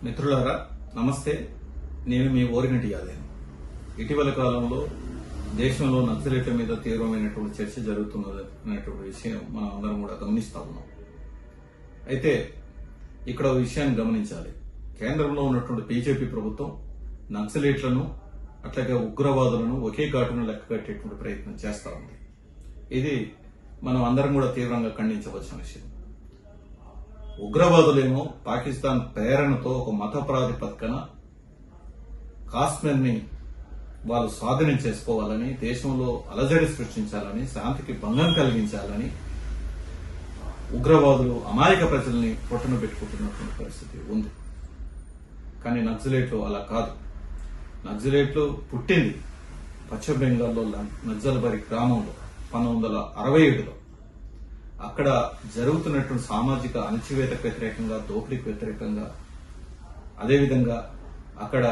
మిత్రులారా నమస్తే. నేను మీ ఓరిగంటి యాదవ్. ఇటీవల కాలంలో దేశంలో నక్సలైట్ల మీద తీవ్రమైనటువంటి చర్చ జరుగుతున్నటువంటి విషయం మనం అందరం కూడా గమనిస్తా ఉన్నాం. అయితే ఇక్కడ ఒక విషయాన్ని గమనించాలి. కేంద్రంలో ఉన్నటువంటి బీజేపీ ప్రభుత్వం నక్సలైట్లను అట్లాగే ఉగ్రవాదులను ఒకే ఘాటును లెక్క కట్టేటువంటి ప్రయత్నం చేస్తా ఉంది. ఇది మనం అందరం కూడా తీవ్రంగా ఖండించవలసిన విషయం. ఉగ్రవాదులేమో పాకిస్తాన్ ప్రేరణతో ఒక మత ప్రాతిపదికన కాశ్మీర్ ని వాళ్ళు స్వాధీనం చేసుకోవాలని, దేశంలో అలజడి సృష్టించాలని, శాంతికి భంగం కలిగించాలని ఉగ్రవాదులు అమాయక ప్రజల్ని పొట్టన పెట్టుకుంటున్నటువంటి పరిస్థితి ఉంది. కానీ నక్సలైట్లు అలా కాదు. నక్సలైట్లు పుట్టింది పశ్చిమ బెంగాల్లో నక్సల్బరి గ్రామంలో 1967లో. అక్కడ జరుగుతున్నటువంటి సామాజిక అణచివేతకు వ్యతిరేకంగా, దోపిడీకి వ్యతిరేకంగా, అదేవిధంగా అక్కడ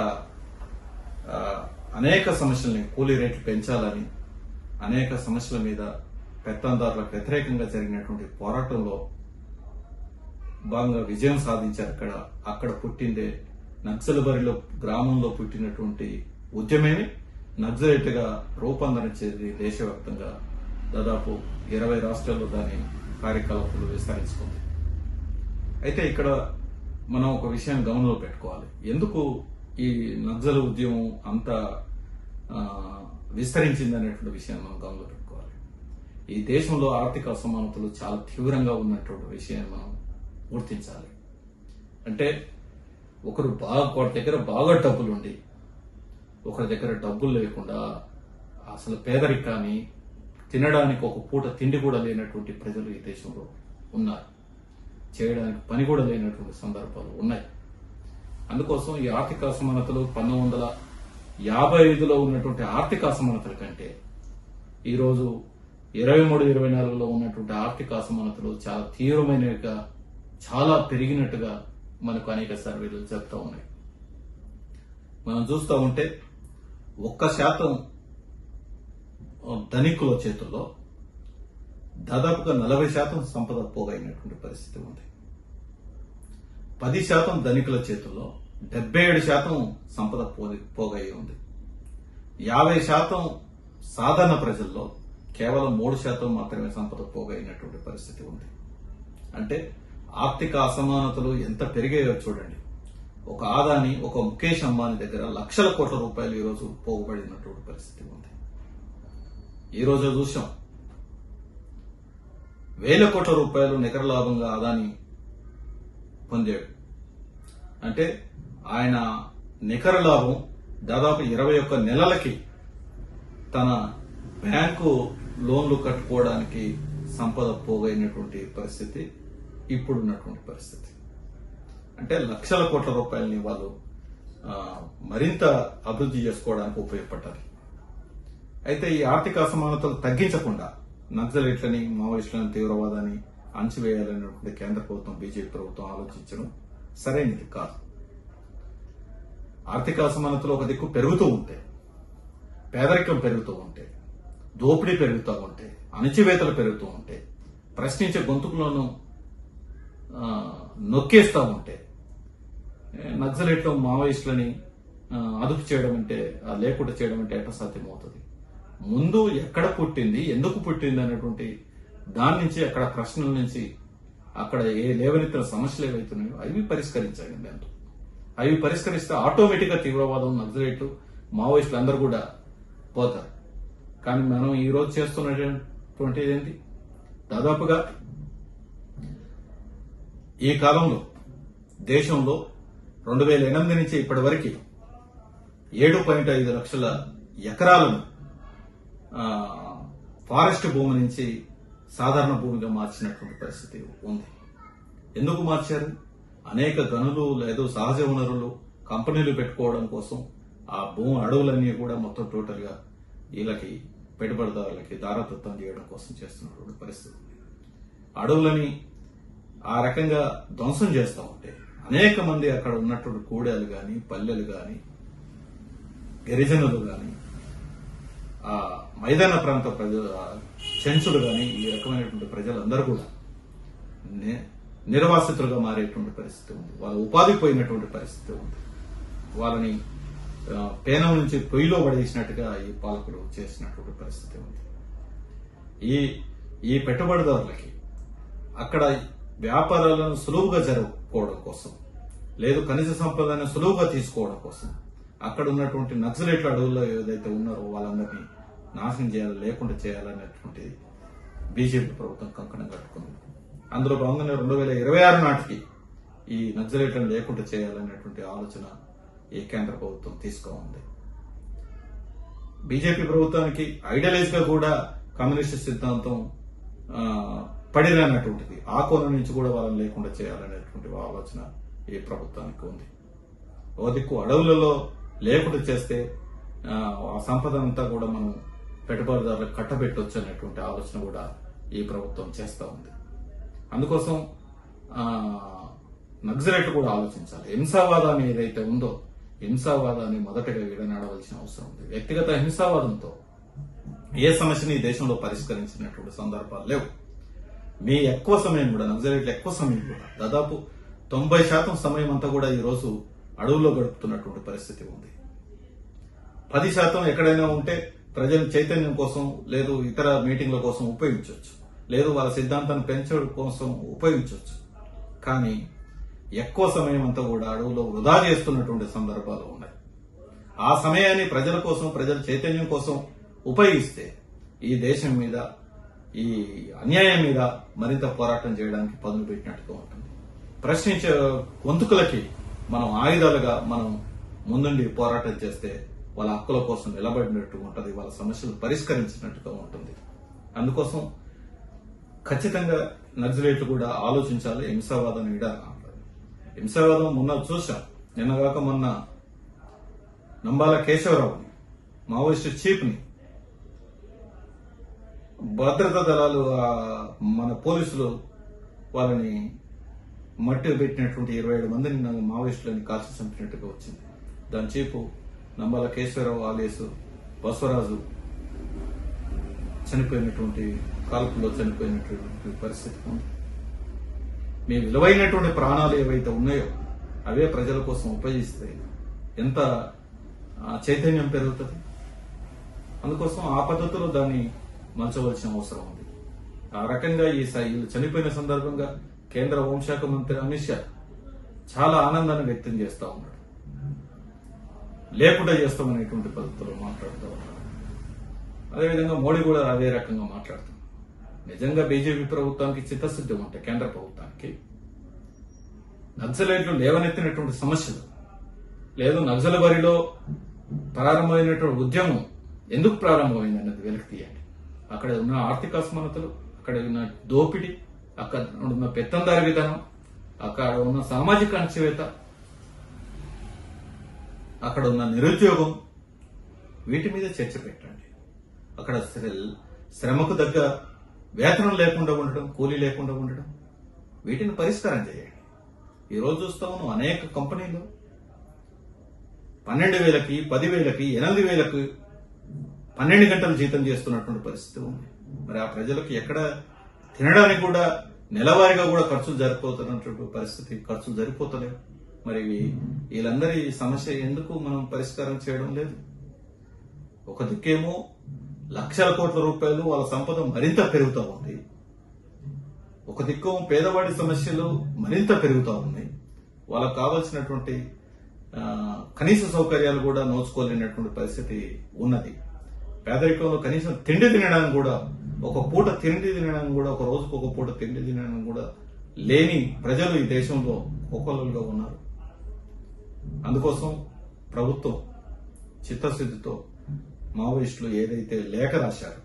అనేక సమస్యల్ని, కూలీ రేట్లు పెంచాలని, అనేక సమస్యల మీద పెత్తందారులకు వ్యతిరేకంగా జరిగినటువంటి పోరాటంలో భాగంగా విజయం సాధించారు. అక్కడ పుట్టిందే నక్సల్బరిలో గ్రామంలో పుట్టినటువంటి ఉద్యమేమి నక్సలైట్ గా రూపాంతరం చెంది దేశవ్యాప్తంగా దాదాపు 20 రాష్ట్రాల్లో దాని కార్యకలాపాలు విస్తరించుకుంది. అయితే ఇక్కడ మనం ఒక విషయాన్ని గమనంలో పెట్టుకోవాలి. ఎందుకు ఈ నక్సల్ ఉద్యమం అంత విస్తరించింది అనేటువంటి విషయాన్ని మనం గమనంలో పెట్టుకోవాలి. ఈ దేశంలో ఆర్థిక అసమానతలు చాలా తీవ్రంగా ఉన్నటువంటి విషయాన్ని మనం గుర్తించాలి. అంటే ఒకరి దగ్గర బాగా డబ్బులుండి ఒకరి దగ్గర డబ్బులు లేకుండా, అసలు పేదరికాన్ని, తినడానికి ఒక పూట తిండి కూడా లేనటువంటి ప్రజలు ఈ దేశంలో ఉన్నారు. చేయడానికి పని కూడా లేనటువంటి సందర్భాలు ఉన్నాయి. అందుకోసం ఈ ఆర్థిక అసమానతలు 1955లో ఉన్నటువంటి ఆర్థిక అసమానతల కంటే ఈరోజు 23-24లో ఉన్నటువంటి ఆర్థిక అసమానతలు చాలా తీవ్రమైనవిగా, చాలా పెరిగినట్టుగా మనకు అనేక సర్వేలు చెప్తా ఉన్నాయి. మనం చూస్తూ ఉంటే 1% ధనికుల చేతుల్లో దాదాపుగా 40% సంపద పోగైనటువంటి పరిస్థితి ఉంది. 10% ధనికుల చేతుల్లో 77% సంపద పోగై ఉంది. 50% సాధారణ ప్రజల్లో కేవలం 3% మాత్రమే సంపద పోగైనటువంటి పరిస్థితి ఉంది. అంటే ఆర్థిక అసమానతలు ఎంత పెరిగాయో చూడండి. ఒక ఆదాని, ఒక ముఖేష్ అంబానీ దగ్గర లక్షల కోట్ల రూపాయలు ఈరోజు పోగుబడినటువంటి పరిస్థితి ఉంది. ఈ రోజు చూసాం 1000 కోట్ల రూపాయలు నికర లాభంగా ఆదాని పొందాడు. అంటే ఆయన నికర లాభం దాదాపు 21 నెలలకి తన బ్యాంకు లోన్లు కట్టుకోవడానికి సంపద పోగైనటువంటి పరిస్థితి ఇప్పుడున్నటువంటి పరిస్థితి. అంటే లక్షల కోట్ల రూపాయలని వాళ్ళు మరింత అభివృద్ధి చేసుకోవడానికి ఉపయోగపడ్డారు. అయితే ఈ ఆర్థిక అసమానతలు తగ్గించకుండా నక్సలైట్లని, మావోయిస్టులని, తీవ్రవాదాన్ని అణచివేయాలనేటువంటి కేంద్ర ప్రభుత్వం, బీజేపీ ప్రభుత్వం ఆలోచించడం సరైనది కాదు. ఆర్థిక అసమానతలు ఒక దిక్కు పెరుగుతూ ఉంటే, పేదరికం పెరుగుతూ ఉంటే, దోపిడీ పెరుగుతూ ఉంటే, అణచివేతలు పెరుగుతూ ఉంటే, ప్రశ్నించే గొంతుకులను నొక్కేస్తా ఉంటే, నక్సలైట్లు, మావోయిస్టులని అదుపు చేయడం అంటే, లేకుండా చేయడం అంటే ఎట్లా సాధ్యమవుతుంది? ముందు ఎక్కడ పుట్టింది, ఎందుకు పుట్టింది అనేటువంటి దాని నుంచి, అక్కడ ప్రశ్నల నుంచి, అక్కడ ఏ లేవనెత్తిన సమస్యలు ఏవైతున్నాయో అవి పరిష్కరించండి. దాంతో అవి పరిష్కరిస్తే ఆటోమేటిక్ గా తీవ్రవాదం, నక్సలైట్లు, మావోయిస్టులు అందరూ కూడా పోతారు. కానీ మనం ఈ రోజు చేస్తున్నటువంటిది ఏంటి? దాదాపుగా ఈ కాలంలో దేశంలో 2008 నుంచి ఇప్పటి వరకు 7.5 లక్షల ఎకరాలను ఫారెస్ట్ భూమి నుంచి సాధారణ భూమిగా మార్చినటువంటి పరిస్థితి ఉంది. ఎందుకు మార్చారు? అనేక గనులు లేదు సహజ వనరులు, కంపెనీలు పెట్టుకోవడం కోసం ఆ భూమి, అడవులన్నీ కూడా మొత్తం టోటల్ గా వీళ్ళకి, పెట్టుబడిదారులకి దారదత్తం చేయడం కోసం చేస్తున్నటువంటి పరిస్థితి. అడవులని ఆ రకంగా ధ్వంసం చేస్తూ ఉంటే అనేక మంది అక్కడ ఉన్నటువంటి కూడేలు గాని, పల్లెలు గాని, గిరిజనులు గాని, ఆ మైదాన ప్రాంత ప్రజలు, చెంచులు గాని, ఈ రకమైనటువంటి ప్రజలందరూ కూడా నిర్వాసితులుగా మారేటువంటి పరిస్థితి ఉంది. వాళ్ళ ఉపాధి పోయినటువంటి పరిస్థితి ఉంది. వాళ్ళని పేనం నుంచి పొయ్యిలో పడేసినట్టుగా ఈ పాలకులు చేసినటువంటి పరిస్థితి ఉంది. ఈ పెట్టుబడిదారులకి అక్కడ వ్యాపారాలను సులువుగా జరుపుకోవడం కోసం, లేదు ఖనిజ సంపదను సులువుగా తీసుకోవడం కోసం అక్కడ ఉన్నటువంటి నక్సలైట్ల అడవుల్లో ఏదైతే ఉన్నారో వాళ్ళందరినీ నాశనం చేయాలి, లేకుండా చేయాలనేటువంటి బీజేపీ ప్రభుత్వం కంకణం కట్టుకుంది. అందులో భాగంగానే 2026 నాటికి ఈ నక్సలైట్లను లేకుండా చేయాలనేటువంటి ఆలోచన ఈ కేంద్ర ప్రభుత్వం తీసుకోంది. బీజేపీ ప్రభుత్వానికి ఐడియలైజ్ గా కూడా కమ్యూనిస్ట్ సిద్ధాంతం పడినటువంటిది. ఆ కోణం నుంచి కూడా వాళ్ళని లేకుండా చేయాలనేటువంటి ఆలోచన ఈ ప్రభుత్వానికి ఉంది. ఓ దిక్కు అడవులలో లేకుండా చేస్తే ఆ సంపద అంతా కూడా మనం పెట్టుబడిదారులకు కట్టబెట్టొచ్చు అనేటువంటి ఆలోచన కూడా ఈ ప్రభుత్వం చేస్తూ ఉంది. అందుకోసం నక్సలైట్లు కూడా ఆలోచించాలి. హింసావాదాన్ని ఏదైతే ఉందో హింసావాదాన్ని మొదటగా విడనాడవలసిన అవసరం ఉంది. వ్యక్తిగత హింసావాదంతో ఏ సమస్యని ఈ దేశంలో పరిష్కరించినటువంటి సందర్భాలు లేవు. మీ ఎక్కువ సమయం కూడా నక్సలైట్లు ఎక్కువ సమయం కూడా దాదాపు 90% సమయం అంతా కూడా ఈ రోజు అడవుల్లో గడుపుతున్నటువంటి పరిస్థితి ఉంది. 10% ఎక్కడైనా ఉంటే ప్రజల చైతన్యం కోసం, లేదు ఇతర మీటింగ్ల కోసం ఉపయోగించవచ్చు, లేదు వాళ్ళ సిద్ధాంతాన్ని పెంచడం కోసం ఉపయోగించవచ్చు. కానీ ఎక్కువ సమయం అంతా కూడా అడవులో వృధా చేస్తున్నటువంటి సందర్భాలు ఉన్నాయి. ఆ సమయాన్ని ప్రజల కోసం, ప్రజల చైతన్యం కోసం ఉపయోగిస్తే ఈ దేశం మీద, ఈ అన్యాయం మీద మరింత పోరాటం చేయడానికి పదును పెట్టినట్టుగా ఉంటుంది. ప్రశ్నించే గొంతుకులకి మనం ఆయుధాలుగా మనం ముందుండి పోరాటం చేస్తే వాళ్ళ హక్కుల కోసం నిలబడినట్టు ఉంటుంది, వాళ్ళ సమస్యలు పరిష్కరించినట్టుగా ఉంటుంది. అందుకోసం ఖచ్చితంగా నక్సలైట్లు కూడా ఆలోచించాలి. హింసావాదం విడాలి. హింసావాదం మొన్న చూశాం. నిన్నగాక మొన్న నంబాల కేశవరావుని, మావోయిస్టు చీఫ్ ని భద్రతా దళాలు, మన పోలీసులు వాళ్ళని మట్టి పెట్టినటువంటి 27 మందిని మావోయిస్టులని కాల్చి చంపినట్టుగా వచ్చింది. దాని చీఫ్ నంబాల కేశవరావు ఆలేసు బసవరాజు చనిపోయినటువంటి కాల్పుల్లో చనిపోయినటువంటి పరిస్థితి ఉంది. మీ విలువైనటువంటి ప్రాణాలు ఏవైతే ఉన్నాయో అవే ప్రజల కోసం ఉపయోగిస్తే ఎంత చైతన్యం పెరుగుతుంది. అందుకోసం ఆ పద్ధతిలో దాన్ని మలచవలసిన అవసరం ఉంది. ఆ రకంగా వీళ్ళు చనిపోయిన సందర్భంగా కేంద్ర హోంశాఖ మంత్రి అమిత్ షా చాలా ఆనందాన్ని వ్యక్తం చేస్తా ఉన్నాడు. లేకుండా చేస్తామనేటువంటి పద్ధతిలో మాట్లాడుతూ ఉన్నాడు. అదేవిధంగా మోడీ కూడా అదే రకంగా మాట్లాడుతున్నారు. నిజంగా బీజేపీ ప్రభుత్వానికి చిత్తశుద్ధి ఉంటే, కేంద్ర ప్రభుత్వానికి నక్సలైట్లు లేవనెత్తినటువంటి సమస్యలు, లేదు నక్సల్ బరిలో ప్రారంభమైనటువంటి ఉద్యమం ఎందుకు ప్రారంభమైంది అన్నది వెలికి తీయండి. అక్కడ ఉన్న ఆర్థిక అసమానతలు, అక్కడ ఉన్న దోపిడీ, అక్కడ ఉన్న పెత్తందారి విధానం, అక్కడ ఉన్న సామాజిక అణచివేత, అక్కడ ఉన్న నిరుద్యోగం, వీటి మీద చర్చ పెట్టండి. అక్కడ శ్రమకు తగ్గ వేతనం లేకుండా ఉండడం, కూలీ లేకుండా ఉండడం, వీటిని పరిష్కారం చేయండి. ఈ రోజు చూస్తా ఉన్నాం అనేక కంపెనీలు 12,000కి, 10,000కి, 8,000కి 12 గంటలు జీతం చేస్తున్నటువంటి పరిస్థితి ఉంది. మరి ఆ ప్రజలకు ఎక్కడ తినడానికి కూడా నెలవారీగా కూడా ఖర్చులు జరిపోతున్నటువంటి పరిస్థితి, ఖర్చులు జరిపోతలేవు. మరి వీళ్ళందరి సమస్య ఎందుకు మనం పరిష్కారం చేయడం లేదు? ఒక దిక్కేమో లక్షల కోట్ల రూపాయలు వాళ్ళ సంపద మరింత పెరుగుతూ ఉంది, ఒక దిక్కు పేదవాడి సమస్యలు మరింత పెరుగుతూ ఉన్నాయి. వాళ్ళకు కావాల్సినటువంటి కనీస సౌకర్యాలు కూడా నోచుకోలేనటువంటి పరిస్థితి ఉన్నది. పేదరికంలో కనీసం తిండి తినడానికి కూడా, ఒక పూట తిండి తినడానికి కూడా, ఒక రోజుకు ఒక పూట తిండి తినడానికి కూడా లేని ప్రజలు ఈ దేశంలో కోకొల్లలుగా ఉన్నారు. అందుకోసం ప్రభుత్వం చిత్తశుద్ధితో మావోయిస్టులు ఏదైతే లేఖ రాశారో,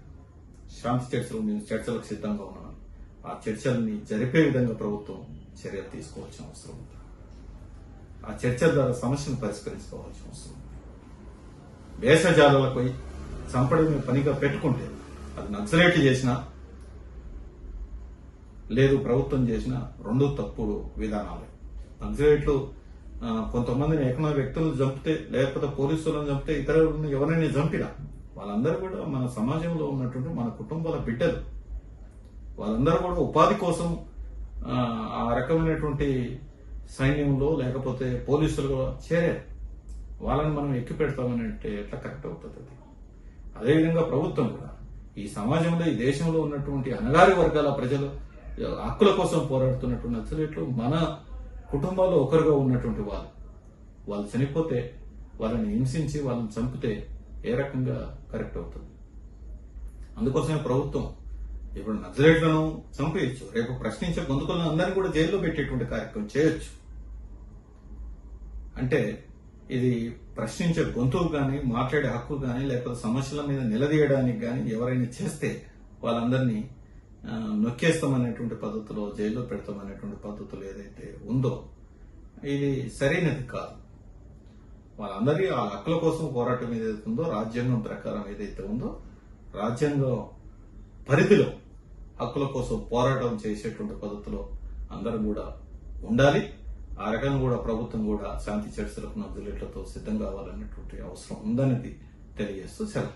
శాంతి చర్చలు మేము చర్చలకు సిద్ధంగా ఉన్నాం, ఆ చర్చల్ని జరిపే విధంగా ప్రభుత్వం చర్యలు తీసుకోవాల్సిన అవసరం ఉంది. ఆ చర్చల ద్వారా సమస్యను పరిష్కరించుకోవాల్సిన అవసరం ఉంది. వేషజాలపై చంపడమే పనిగా పెట్టుకుంటే అది నక్సలైట్లు చేసినా, లేదు ప్రభుత్వం చేసిన రెండు తప్పుడు విధానాలు. నక్సలైట్లు కొంతమందిని ఏకమైన వ్యక్తులను చంపితే, లేకపోతే పోలీసులను చంపితే, ఇతరులను ఎవరైనా చంపినా వాళ్ళందరూ కూడా మన సమాజంలో ఉన్నటువంటి మన కుటుంబాల బిడ్డలు. వాళ్ళందరూ కూడా ఉపాధి కోసం ఆ రకమైనటువంటి సైన్యంలో లేకపోతే పోలీసులుగా చేరారు. వాళ్ళని మనం ఎక్కి పెడతామని అంటే ఎట్లా కరెక్ట్ అవుతుంది అది? అదేవిధంగా ప్రభుత్వం కూడా ఈ సమాజంలో ఈ దేశంలో ఉన్నటువంటి అణగారి వర్గాల ప్రజలు హక్కుల కోసం పోరాడుతున్నటువంటి నక్సలైట్లు మన కుటుంబాల్లో ఒకరుగా ఉన్నటువంటి వాళ్ళు చనిపోతే వాళ్ళని హింసించి వాళ్ళని చంపితే ఏ రకంగా కరెక్ట్ అవుతుంది? అందుకోసమే ప్రభుత్వం ఇప్పుడు నక్సలైట్లను చంపేయచ్చు, రేపు ప్రశ్నించే గొంతుకులను అందరినీ కూడా జైల్లో పెట్టేటువంటి కార్యక్రమం చేయొచ్చు. అంటే ఇది ప్రశ్నించే గొంతుకు కానీ మాట్లాడే హక్కు కానీ లేకపోతే సమస్యల మీద నిలదీయడానికి కానీ ఎవరైనా చేస్తే వాళ్ళందరినీ నొక్కేస్తామనేటువంటి పద్ధతిలో జైల్లో పెడతామనేటువంటి పద్ధతులు ఏదైతే ఉందో ఇది సరైనది కాదు. వాళ్ళందరి ఆ హక్కుల కోసం పోరాటం ఏదైతే ఉందో రాజ్యాంగం ప్రకారం ఏదైతే ఉందో రాజ్యాంగం పరిధిలో హక్కుల కోసం పోరాటం చేసేటువంటి పద్ధతిలో అందరూ కూడా ఉండాలి. ఆ రకంగా కూడా ప్రభుత్వం కూడా శాంతి చర్చలకు నక్సలైట్లతో సిద్ధం కావాలన్నటువంటి అవసరం ఉందనేది తెలియజేస్తూ సెలవు.